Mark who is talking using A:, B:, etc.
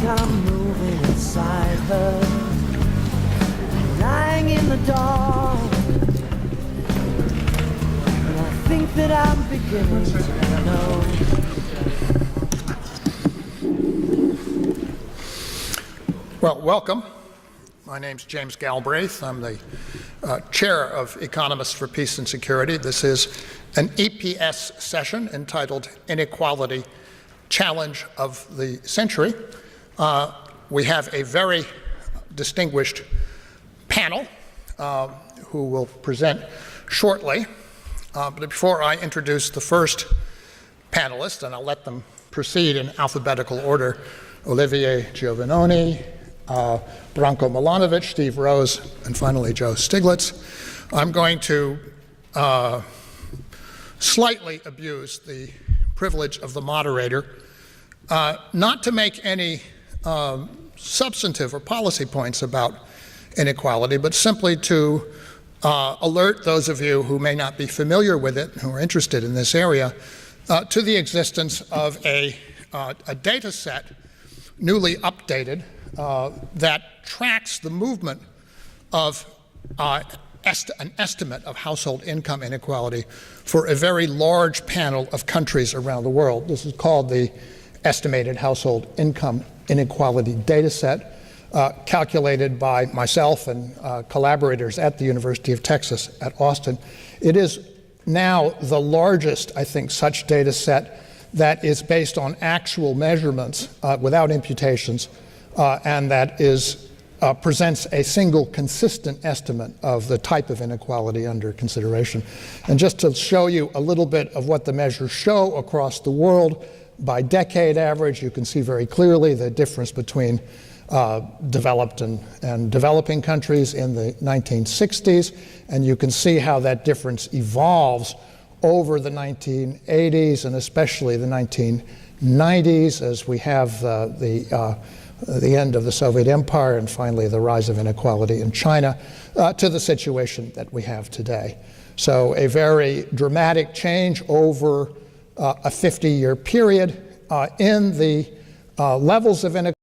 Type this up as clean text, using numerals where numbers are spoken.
A: I'm moving inside her, lying in the dark, and I think that I'm beginning to know.
B: Well, welcome. My name's James Galbraith. I'm the chair of Economists for Peace and Security. This is an EPS session entitled Inequality, Challenge of the Century. We have a very distinguished panel who will present shortly. But before I introduce the first panelist, and I'll let them proceed in alphabetical order, Olivier Giovannoni, Branko Milanovic, Steve Rose, and finally Joe Stiglitz. I'm going to slightly abuse the privilege of the moderator, not to make any substantive or policy points about inequality, but simply to alert those of you who may not be familiar with it, who are interested in this area, to the existence of a data set, newly updated, that tracks the movement of an estimate of household income inequality for a very large panel of countries around the world. This is called the Estimated Household Income Inequality Data Set, calculated by myself and collaborators at the University of Texas at Austin. It is now the largest, I think, such data set that is based on actual measurements without imputations, and that presents a single consistent estimate of the type of inequality under consideration. And just to show you a little bit of what the measures show across the world, by decade average, you can see very clearly the difference between developed and developing countries in the 1960s, and you can see how that difference evolves over the 1980s and especially the 1990s as we have the end of the Soviet Empire and finally the rise of inequality in China to the situation that we have today. So a very dramatic change over a 50-year period in the levels of inequality